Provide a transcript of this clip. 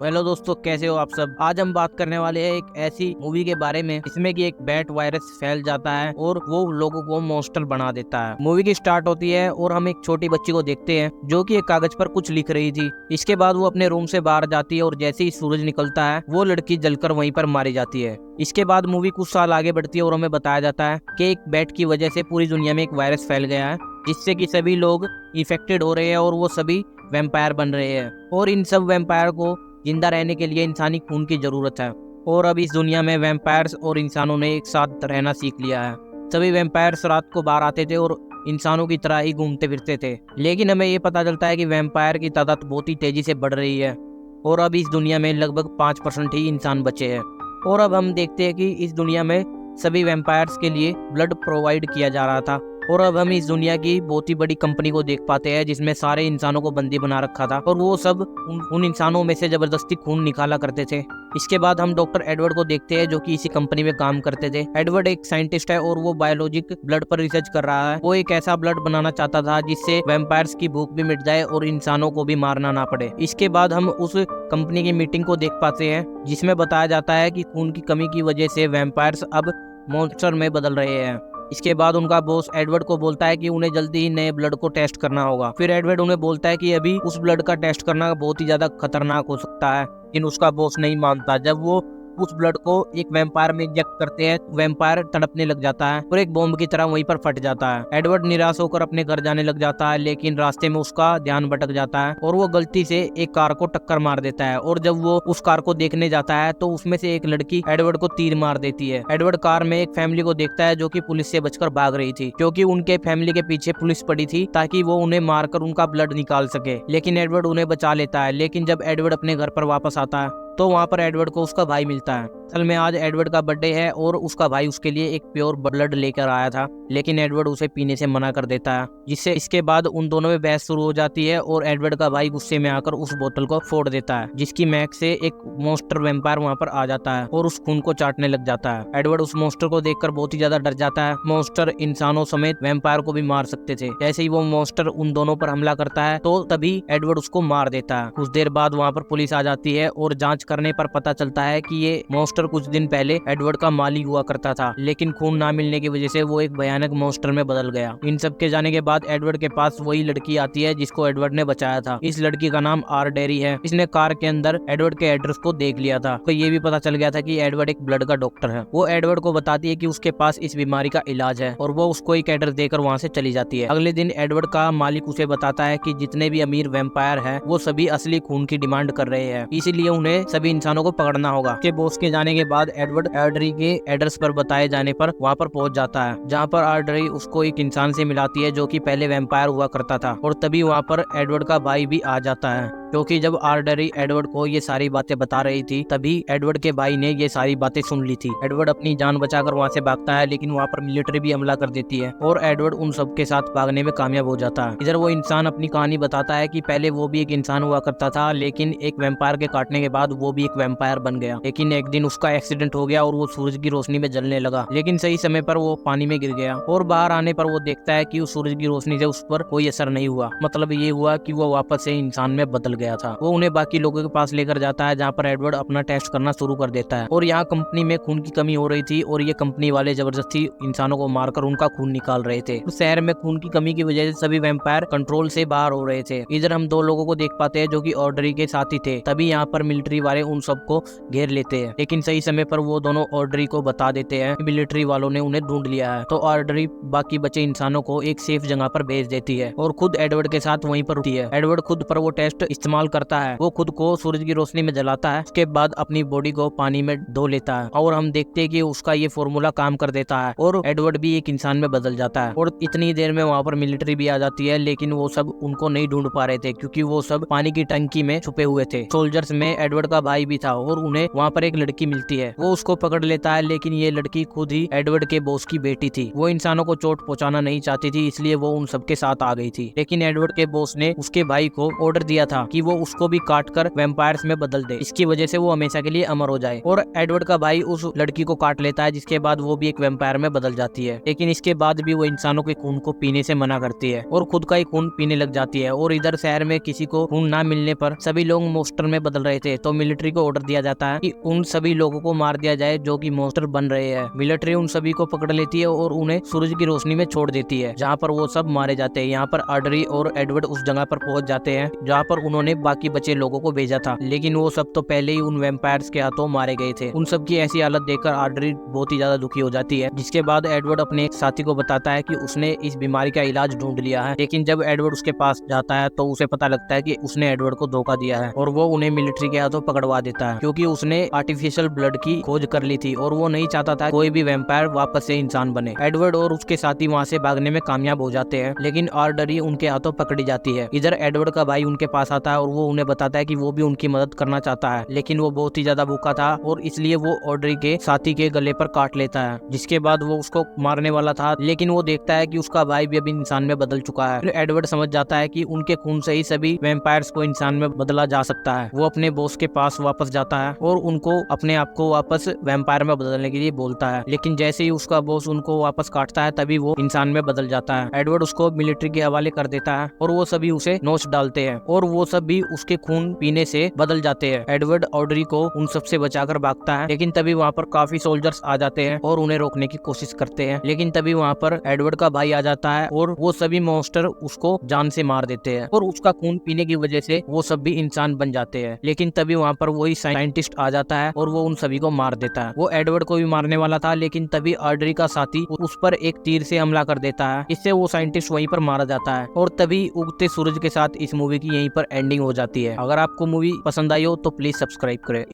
Hello दोस्तों, कैसे हो आप सब। आज हम बात करने वाले हैं एक ऐसी मूवी के बारे में जिसमें कि एक बैट वायरस फैल जाता है और वो लोगों को मॉन्स्टर बना देता है। मूवी की स्टार्ट होती है और हम एक छोटी बच्ची को देखते हैं जो कि एक कागज पर कुछ लिख रही थी। इसके बाद वो अपने रूम से बाहर जाती है और जैसे ही सूरज निकलता है वो लड़की जलकर वहीं पर मारी जाती है। इसके बाद मूवी कुछ साल आगे बढ़ती है और हमें बताया जाता है कि एक बैट की वजह से पूरी दुनिया में एक वायरस फैल गया है जिससे कि सभी लोग इफेक्टेड हो रहे हैं और वो सभी वैम्पायर बन रहे हैं और इन सब वैम्पायर को जिंदा रहने के लिए इंसानी खून की जरूरत है। और अब इस दुनिया में वैम्पायर्स और इंसानों ने एक साथ रहना सीख लिया है। सभी वैम्पायर्स रात को बाहर आते थे और इंसानों की तरह ही घूमते फिरते थे, लेकिन हमें ये पता चलता है कि वैम्पायर की तादाद बहुत ही तेजी से बढ़ रही है और अब इस दुनिया में लगभग 5% ही इंसान बचे हैं। और अब हम देखते हैं कि इस दुनिया में सभी वैम्पायर्स के लिए ब्लड प्रोवाइड किया जा रहा था। और अब हम इस दुनिया की बहुत ही बड़ी कंपनी को देख पाते हैं जिसमें सारे इंसानों को बंदी बना रखा था और वो सब उन इंसानों में से जबरदस्ती खून निकाला करते थे। इसके बाद हम डॉक्टर एडवर्ड को देखते हैं जो कि इसी कंपनी में काम करते थे। एडवर्ड एक साइंटिस्ट है और वो बायोलॉजिक ब्लड पर रिसर्च कर रहा है। वो एक ऐसा ब्लड बनाना चाहता था जिससे वैम्पायर्स की भूख भी मिट जाए और इंसानों को भी मारना ना पड़े। इसके बाद हम उस कंपनी की मीटिंग को देख पाते हैं जिसमें बताया जाता है कि खून की कमी की वजह से वैम्पायर्स अब मॉन्स्टर में बदल रहे हैं। इसके बाद उनका बॉस एडवर्ड को बोलता है कि उन्हें जल्दी ही नए ब्लड को टेस्ट करना होगा। फिर एडवर्ड उन्हें बोलता है कि अभी उस ब्लड का टेस्ट करना बहुत ही ज्यादा खतरनाक हो सकता है, लेकिन उसका बॉस नहीं मानता। जब वो उस ब्लड को एक वैम्पायर में इंजेक्ट करते हैं, वैम्पायर तड़पने लग जाता है और एक बॉम्ब की तरह वहीं पर फट जाता है। एडवर्ड निराश होकर अपने घर जाने लग जाता है, लेकिन रास्ते में उसका ध्यान भटक जाता है और वो गलती से एक कार को टक्कर मार देता है। और जब वो उस कार को देखने जाता है तो उसमें से एक लड़की एडवर्ड को तीर मार देती है। एडवर्ड कार में एक फैमिली को देखता है जो कि पुलिस से बचकर भाग रही थी, क्योंकि उनके फैमिली के पीछे पुलिस पड़ी थी ताकि वो उन्हें मारकर उनका ब्लड निकाल सके। लेकिन एडवर्ड उन्हें बचा लेता है। लेकिन जब एडवर्ड अपने घर पर वापस आता है तो वहाँ पर एडवर्ड को उसका भाई मिलता है। असल में आज एडवर्ड का बर्थडे है और उसका भाई उसके लिए एक प्योर ब्लड लेकर आया था, लेकिन एडवर्ड उसे पीने से मना कर देता है, जिससे इसके बाद उन दोनों में बहस शुरू हो जाती है और एडवर्ड का भाई गुस्से में आकर उस बोतल को फोड़ देता है, जिसकी महक से एक मॉन्स्टर वैम्पायर वहाँ पर आ जाता है और उस खून को चाटने लग जाता है। एडवर्ड उस मॉन्स्टर को देखकर बहुत ही ज्यादा डर जाता है। मॉन्स्टर इंसानों समेत वैम्पायर को भी मार सकते थे। जैसे ही वो मॉन्स्टर उन दोनों पर हमला करता है तो तभी एडवर्ड उसको मार देता है। कुछ देर बाद वहाँ पर पुलिस आ जाती है और जांच करने पर पता चलता है कि ये मॉन्स्टर कुछ दिन पहले एडवर्ड का माली हुआ करता था, लेकिन खून ना मिलने की वजह से वो एक भयानक मॉन्स्टर में बदल गया। इन सब के जाने के बाद एडवर्ड के पास वही लड़की आती है जिसको एडवर्ड ने बचाया था। इस लड़की का नाम आर डेरी है। इसने कार के अंदर एडवर्ड के एड्रेस को देख लिया था, तो ये भी पता चल गया था कि एडवर्ड एक ब्लड का डॉक्टर है। वो एडवर्ड को बताती है कि उसके पास इस बीमारी का इलाज है और वो उसको एक एड्रेस देकर वहाँ से चली जाती है। अगले दिन एडवर्ड का मालिक उसे बताता है कि जितने भी अमीर वैम्पायर है वो सभी असली खून की डिमांड कर रहे हैं, इसीलिए उन्हें सभी इंसानों को पकड़ना होगा। के बॉस के जाने के बाद एडवर्ड आर्डरी के एड्रेस पर बताए जाने पर वहाँ पर पहुंच जाता है, जहाँ पर आर्डरी उसको एक इंसान से मिलाती है जो कि पहले वैम्पायर हुआ करता था। और तभी वहाँ पर एडवर्ड का भाई भी आ जाता है, क्योंकि जब आर्डरी एडवर्ड को ये सारी बातें बता रही थी तभी एडवर्ड के भाई ने ये सारी बातें सुन ली थी। एडवर्ड अपनी जान बचाकर वहाँ से भागता है, लेकिन वहाँ पर मिलिट्री भी हमला कर देती है और एडवर्ड उन सब के साथ भागने में कामयाब हो जाता है। इधर वो इंसान अपनी कहानी बताता है कि पहले वो भी एक इंसान हुआ करता था, लेकिन एक वैम्पायर के काटने के बाद वो भी एक वैम्पायर बन गया। लेकिन एक दिन उसका एक्सीडेंट हो गया और वो सूरज की रोशनी में जलने लगा, लेकिन सही समय पर वो पानी में गिर गया और बाहर आने पर वो देखता है कि उस सूरज की रोशनी से उस पर कोई असर नहीं हुआ। मतलब ये हुआ कि वो वापस से इंसान में बदल गया था। वो उन्हें बाकी लोगों के पास लेकर जाता है, जहाँ पर एडवर्ड अपना टेस्ट करना शुरू कर देता है। और यहाँ कंपनी में खून की कमी हो रही थी और ये कंपनी वाले जबरदस्ती इंसानों को मारकर उनका खून निकाल रहे थे। उस शहर में खून की कमी की वजह से सभी वैम्पायर कंट्रोल से बाहर हो रहे थे। इधर हम दो लोगों को देख पाते हैं जो कि ऑर्डरी के साथी थे। तभी यहाँ पर मिलिट्री वाले उन सबको घेर लेते हैं, लेकिन सही समय पर वो दोनों ऑर्डरी को बता देते हैं कि मिलिट्री वालों ने उन्हें ढूंढ लिया है। तो ऑर्डरी बाकी बचे इंसानों को एक सेफ जगह पर भेज देती है और खुद एडवर्ड के साथ वहीं पर होती है। एडवर्ड खुद पर वो टेस्ट इस्तेमाल करता है। वो खुद को सूरज की रोशनी में जलाता है, उसके बाद अपनी बॉडी को पानी में धो लेता है और हम देखते हैं कि उसका ये फॉर्मूला काम कर देता है और एडवर्ड भी एक इंसान में बदल जाता है। और इतनी देर में वहाँ पर मिलिट्री भी आ जाती है, लेकिन वो सब उनको नहीं ढूंढ पा रहे थे क्योंकि वो सब पानी की टंकी में छुपे हुए थे। सोल्जर्स में एडवर्ड का भाई भी था और उन्हें वहाँ पर एक लड़की मिलती है। वो उसको पकड़ लेता है, लेकिन ये लड़की खुद ही एडवर्ड के बॉस की बेटी थी। वो इंसानों को चोट पहुंचाना नहीं चाहती थी, इसलिए वो उन सबके साथ आ गई थी। लेकिन एडवर्ड के बॉस ने उसके भाई को ऑर्डर दिया था कि कि वो उसको भी काट कर वैम्पायर्स में बदल दे, इसकी वजह से वो हमेशा के लिए अमर हो जाए। और एडवर्ड का भाई उस लड़की को काट लेता है, जिसके बाद वो भी एक वैम्पायर में बदल जाती है। लेकिन इसके बाद भी वो इंसानों के खून को पीने से मना करती है और खुद का ही खून पीने लग जाती है। और इधर शहर में किसी को खून ना मिलने पर सभी लोग मॉन्स्टर में बदल रहे थे, तो मिलिट्री को ऑर्डर दिया जाता है कि उन सभी लोगों को मार दिया जाए जो कि मॉन्स्टर बन रहे हैं। मिलिट्री उन सभी को पकड़ लेती है और उन्हें सूरज की रोशनी में छोड़ देती है, जहाँ पर वो सब मारे जाते हैं। यहाँ पर ऑड्री और एडवर्ड उस जगह पर पहुंच जाते हैं जहाँ पर उन्होंने बाकी बचे लोगों को भेजा था, लेकिन वो सब तो पहले ही उन वैम्पायर्स के हाथों मारे गए थे। उन सब की ऐसी हालत देखकर ऑड्री बहुत ही ज्यादा दुखी हो जाती है, जिसके बाद एडवर्ड अपने एक साथी को बताता है कि उसने इस बीमारी का इलाज ढूंढ लिया है। लेकिन जब एडवर्ड उसके पास जाता है तो उसे पता लगता है कि उसने एडवर्ड को धोखा दिया है और वो उन्हें मिलिट्री के हाथों पकड़वा देता है, क्योंकि उसने आर्टिफिशियल ब्लड की खोज कर ली थी और वो नहीं चाहता था कोई भी वैम्पायर वापस से इंसान बने। एडवर्ड और उसके साथी वहाँ से भागने में कामयाब हो जाते हैं, लेकिन ऑड्री उनके हाथों पकड़ी जाती है। इधर एडवर्ड का भाई उनके पास आता है और वो उन्हें बताता है कि वो भी उनकी मदद करना चाहता है, लेकिन वो बहुत ही ज्यादा भूखा था और इसलिए वो ऑड्री के साथी के गले पर काट लेता है। जिसके बाद वो उसको मारने वाला था, लेकिन वो देखता है कि उसका भाई भी अभी इंसान में बदल चुका है। फिर एडवर्ड समझ जाता है कि उनके खून से ही सभी वैम्पायर्स को इंसान में बदला जा सकता है। वो अपने बॉस के पास वापस जाता है और उनको अपने आप को वापस वैम्पायर में बदलने के लिए बोलता है, लेकिन जैसे ही उसका बॉस उनको वापस काटता है तभी वो इंसान में बदल जाता है। एडवर्ड उसको मिलिट्री के हवाले कर देता है और वो सभी उसे नोच डालते हैं और वो सब भी उसके खून पीने से बदल जाते हैं। एडवर्ड ऑड्री को उन सबसे बचाकर भागता है, लेकिन तभी वहाँ पर काफी सोल्जर्स आ जाते हैं और उन्हें रोकने की कोशिश करते हैं, लेकिन तभी वहाँ पर एडवर्ड का भाई आ जाता है और वो सभी मॉन्स्टर उसको जान से मार देते हैं और उसका खून पीने की वजह से वो सब भी इंसान बन जाते हैं। लेकिन तभी वहाँ पर वही साइंटिस्ट आ जाता है और वो उन सभी को मार देता है। वो एडवर्ड को भी मारने वाला था, लेकिन तभी ऑड्री का साथी उस पर एक तीर से हमला कर देता है, इससे वो साइंटिस्ट वहीं पर मारा जाता है। और तभी उगते सूरज के साथ इस मूवी की यहीं पर एंडिंग हो जाती है। अगर आपको मूवी पसंद आई हो तो प्लीज सब्सक्राइब करें।